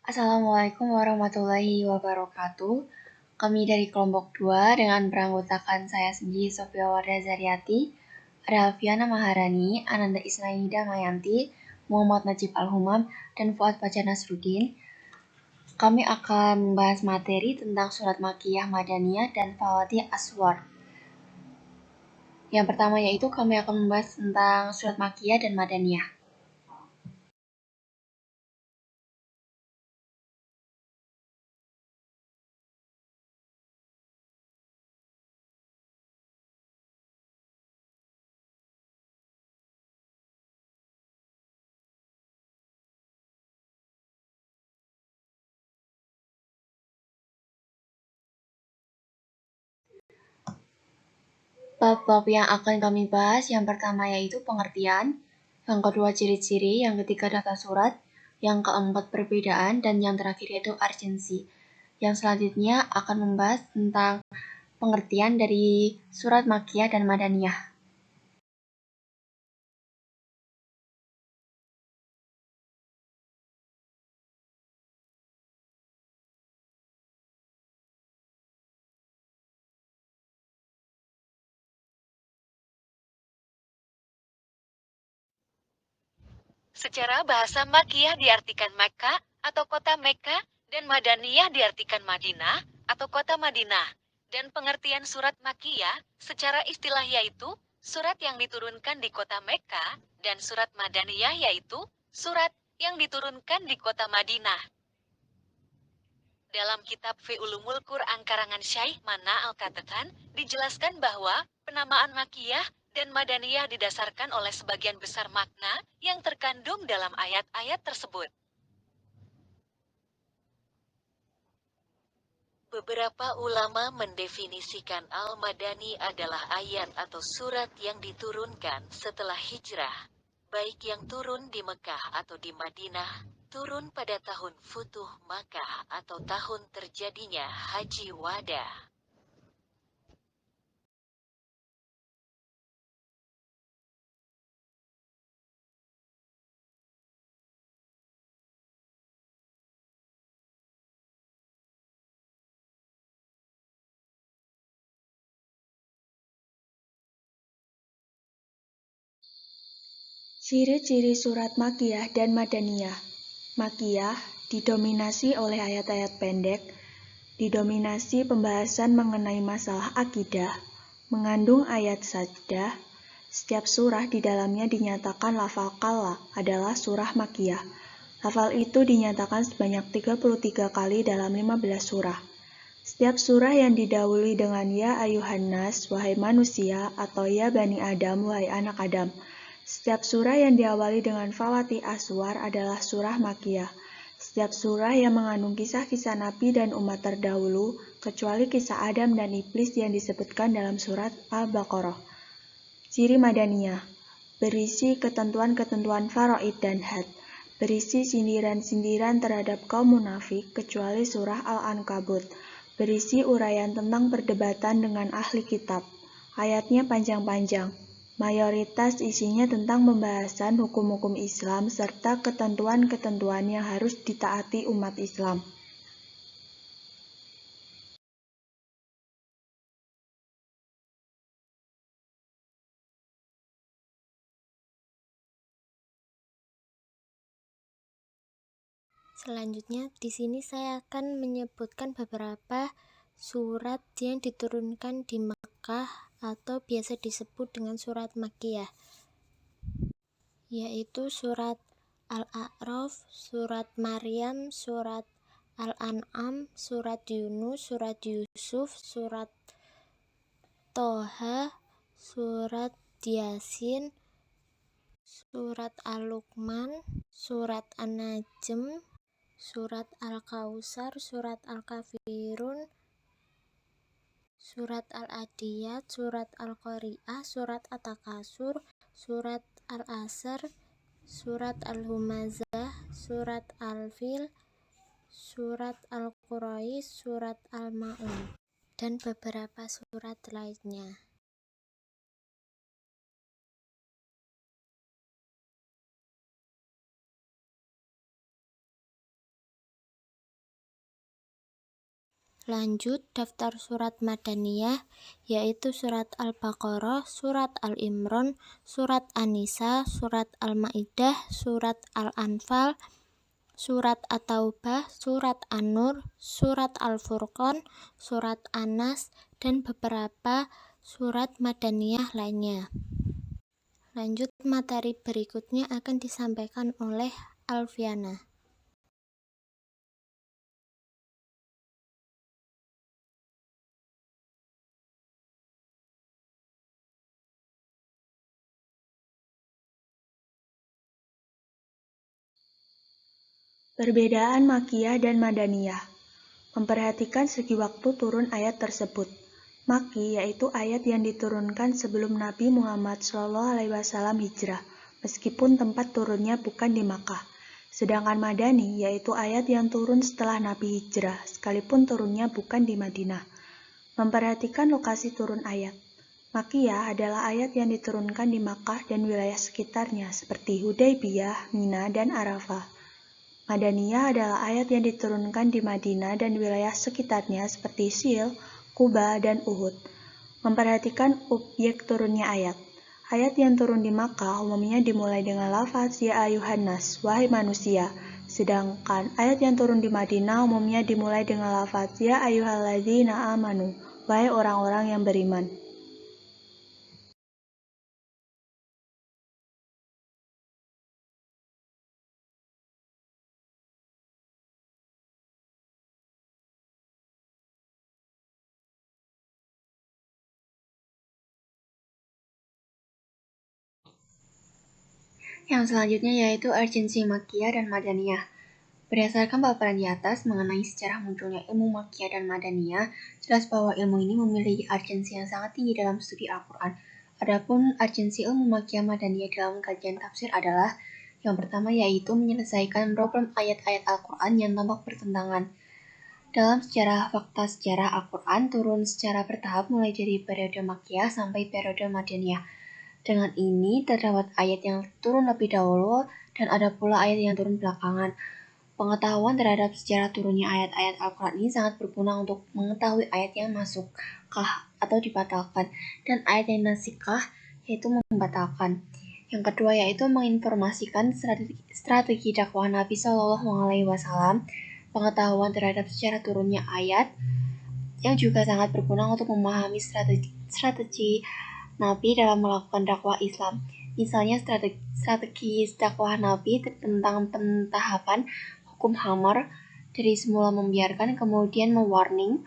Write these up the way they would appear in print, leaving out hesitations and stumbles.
Assalamualaikum warahmatullahi wabarakatuh. Kami dari kelompok 2 dengan beranggotakan saya sendiri Sofia Warda Zariati, ada Alfiana Maharani, Ananda Isnaida Mayanti, Muhammad Najib Al-Humam, dan Fuad Fajar Nasruddin. Kami akan membahas materi tentang surat Makkiyah Madaniyah dan Fawati Aswar. Yang pertama yaitu kami akan membahas tentang surat Makkiyah dan Madaniyah. Bab-bab yang akan kami bahas yang pertama yaitu pengertian, yang kedua ciri-ciri, yang ketiga daftar surat, yang keempat perbedaan, dan yang terakhir yaitu urgensi. Yang selanjutnya akan membahas tentang pengertian dari surat Makkiyah dan Madaniyah. Secara bahasa Makkiyah diartikan Mekkah atau kota Mekkah, dan Madaniyah diartikan Madinah atau kota Madinah. Dan pengertian surat Makkiyah secara istilah yaitu surat yang diturunkan di kota Mekkah, dan surat Madaniyah yaitu surat yang diturunkan di kota Madinah. Dalam kitab Fi'ulumul Qur'an karangan Syaikh Mana Al-Katekan, dijelaskan bahwa penamaan Makkiyah dan Madaniyah didasarkan oleh sebagian besar makna yang terkandung dalam ayat-ayat tersebut. Beberapa ulama mendefinisikan Al-Madani adalah ayat atau surat yang diturunkan setelah hijrah, baik yang turun di Mekah atau di Madinah, turun pada tahun Futuh Makkah atau tahun terjadinya Haji Wada. Ciri-ciri surat Makkiyah dan Madaniyah. Makkiyah didominasi oleh ayat-ayat pendek, didominasi pembahasan mengenai masalah akidah, mengandung ayat sajdah. Setiap surah di dalamnya dinyatakan lafal qalla adalah surah Makkiyah. Lafal itu dinyatakan sebanyak 33 kali dalam 15 surah. Setiap surah yang didahului dengan ya ayuhan nas, wahai manusia, atau ya bani Adam, wahai anak Adam. Setiap surah yang diawali dengan Fawati Aswar adalah surah Makkiyah. Setiap surah yang mengandung kisah-kisah Nabi dan umat terdahulu, kecuali kisah Adam dan Iblis yang disebutkan dalam surat Al-Baqarah. Ciri Madaniyah, berisi ketentuan-ketentuan faraid dan had, berisi sindiran-sindiran terhadap kaum munafik, kecuali surah Al-Ankabut, berisi uraian tentang perdebatan dengan ahli kitab. Ayatnya panjang-panjang. Mayoritas isinya tentang pembahasan hukum-hukum Islam serta ketentuan-ketentuan yang harus ditaati umat Islam. Selanjutnya, di sini saya akan menyebutkan beberapa surat yang diturunkan di Mekah atau biasa disebut dengan surat Makkiyah, yaitu surat Al-A'raf, surat Maryam, surat Al-An'am, surat Yunus, surat Yusuf, surat Toha, surat Yasin, surat Al-Luqman, surat An-Najm, surat Al-Kautsar, surat Al-Kafirun, surat Al-Adiyat, surat Al-Qari'ah, surat At-Takasur, surat Al-Asr, surat Al-Humazah, surat Al-Fil, surat Al-Quraish, surat Al-Ma'un, dan beberapa surat lainnya. Lanjut, daftar surat Madaniyah, yaitu surat Al-Baqarah, surat Al-Imran, surat An-Nisa, surat Al-Ma'idah, surat Al-Anfal, surat At-Taubah, surat An-Nur, surat Al-Furqan, surat An-Nas, dan beberapa surat Madaniyah lainnya. Lanjut, materi berikutnya akan disampaikan oleh Alfiana. Perbedaan Makkiyah dan Madaniyah. Memperhatikan segi waktu turun ayat tersebut. Makki yaitu ayat yang diturunkan sebelum Nabi Muhammad SAW hijrah, meskipun tempat turunnya bukan di Makkah. Sedangkan Madani yaitu ayat yang turun setelah Nabi hijrah, sekalipun turunnya bukan di Madinah. Memperhatikan lokasi turun ayat. Makkiyah adalah ayat yang diturunkan di Makkah dan wilayah sekitarnya seperti Hudaybiyah, Mina, dan Arafah. Madaniyah adalah ayat yang diturunkan di Madinah dan wilayah sekitarnya seperti Sil, Kuba, dan Uhud. Memperhatikan objek turunnya ayat. Ayat yang turun di Makkah umumnya dimulai dengan lafaz ya ayuhan nas, wahai manusia. Sedangkan ayat yang turun di Madinah umumnya dimulai dengan lafaz ya ayyuhalladzina amanu, wahai orang-orang yang beriman. Yang selanjutnya yaitu urgensi Makkiyah dan Madaniyah. Berdasarkan paparan di atas mengenai sejarah munculnya ilmu Makkiyah dan Madaniyah, jelas bahwa ilmu ini memiliki urgensi yang sangat tinggi dalam studi Al-Quran. Adapun urgensi ilmu Makkiyah Madaniyah dalam kajian tafsir adalah yang pertama yaitu menyelesaikan problem ayat-ayat Al-Quran yang tampak bertentangan. Dalam sejarah fakta sejarah Al-Quran turun secara bertahap mulai dari periode Makkiyah sampai periode Madaniyah. Dengan ini terdapat ayat yang turun lebih dahulu dan ada pula ayat yang turun belakangan. Pengetahuan terhadap sejarah turunnya ayat-ayat Al-Quran ini sangat berguna untuk mengetahui ayat yang masukkah atau dibatalkan, dan ayat yang nasikhah yaitu membatalkan. Yang kedua yaitu menginformasikan strategi dakwah Nabi SAW. Pengetahuan terhadap sejarah turunnya ayat yang juga sangat berguna untuk memahami strategi Nabi dalam melakukan dakwah Islam. Misalnya strategi dakwah Nabi tentang pentahapan hukum hamar dari semula membiarkan kemudian mewarning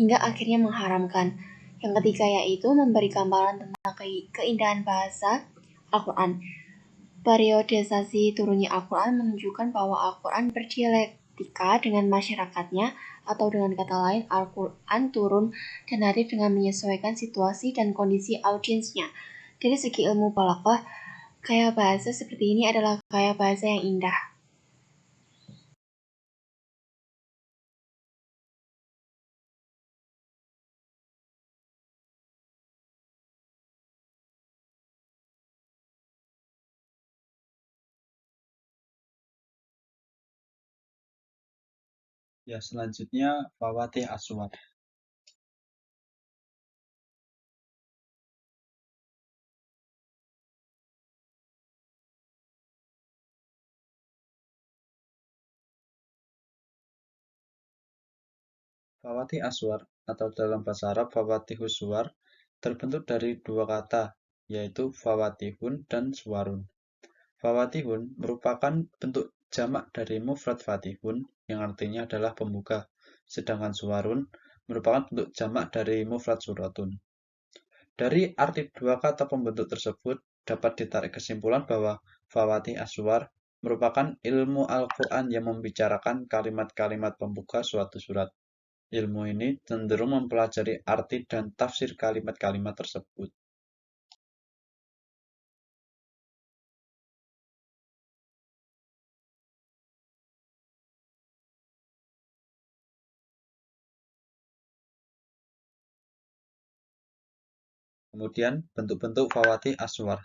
hingga akhirnya mengharamkan. Yang ketiga yaitu memberi gambaran tentang keindahan bahasa Al-Quran. Periodisasi turunnya Al-Quran menunjukkan bahwa Al-Quran berdialektika dengan masyarakatnya, atau dengan kata lain Al-Quran turun dan hadir dengan menyesuaikan situasi dan kondisi audiensnya. Dari segi ilmu balaghah, gaya bahasa seperti ini adalah gaya bahasa yang indah. Ya, selanjutnya Fawatih Aswar. Fawatih Aswar atau dalam bahasa Arab Fawatihus Suwar terbentuk dari dua kata, yaitu fawatihun dan suwarun. Fawatihun merupakan bentuk jamak dari mufrad fatihun yang artinya adalah pembuka, sedangkan suwarun merupakan bentuk jamak dari mufrad suratun. Dari arti dua kata pembentuk tersebut dapat ditarik kesimpulan bahwa Fawatih Aswar merupakan ilmu Al-Quran yang membicarakan kalimat-kalimat pembuka suatu surat. Ilmu ini cenderung mempelajari arti dan tafsir kalimat-kalimat tersebut. Kemudian bentuk-bentuk Fawatih Aswar.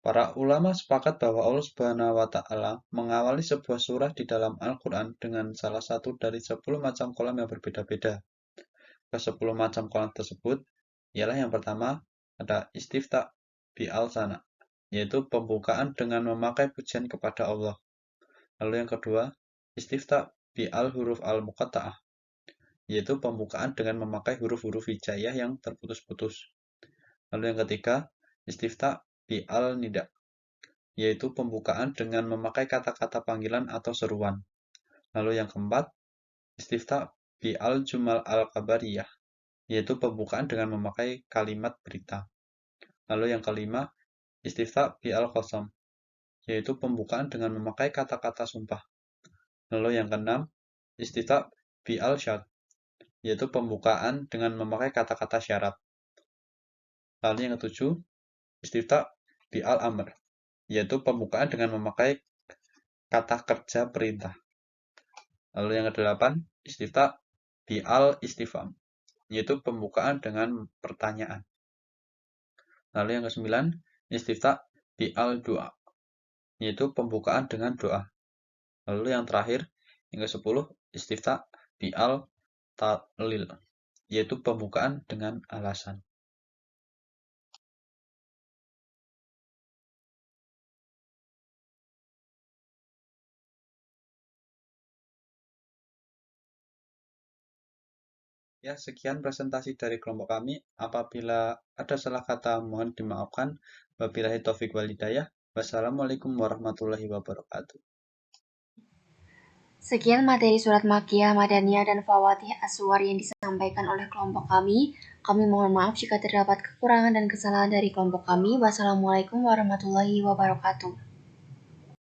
Para ulama sepakat bahwa Allah Subhanahu wa Ta'ala mengawali sebuah surah di dalam Al-Quran dengan salah satu dari 10 macam kolam yang berbeda-beda. Ke-10 macam kolam tersebut ialah yang pertama ada istiftah bi al-sana, yaitu pembukaan dengan memakai pujian kepada Allah. Lalu yang kedua, istiftah bi al-huruf al-muqatta'ah, yaitu pembukaan dengan memakai huruf-huruf hijaiyah yang terputus-putus. Lalu yang ketiga, istiftah bi al-nida, yaitu pembukaan dengan memakai kata-kata panggilan atau seruan. Lalu yang keempat, istiftah bi al-jumal al-kabariyah, yaitu pembukaan dengan memakai kalimat berita. Lalu yang kelima, istiftah bi al-qasam, yaitu pembukaan dengan memakai kata-kata sumpah. Lalu yang keenam, istiftah bi al-syart, yaitu pembukaan dengan memakai kata-kata syarat. Lalu yang ketujuh, istiftah bi al-amr, yaitu pembukaan dengan memakai kata kerja perintah. Lalu yang kedelapan, istiftah bi al-istifham, yaitu pembukaan dengan pertanyaan. Lalu yang kesembilan, istiftah bi al-du'a, yaitu pembukaan dengan doa. Lalu yang terakhir, yang ke-10, istiftah bi al-ta'lil, yaitu pembukaan dengan alasan. Ya, sekian presentasi dari kelompok kami. Apabila ada salah kata, mohon dimaafkan. Wabillahi taufik wal hidayah. Wassalamualaikum warahmatullahi wabarakatuh. Sekian materi surat Makkiyah, Madaniyah, dan Fawatih As-Suwar yang disampaikan oleh kelompok kami. Kami mohon maaf jika terdapat kekurangan dan kesalahan dari kelompok kami. Wassalamualaikum warahmatullahi wabarakatuh.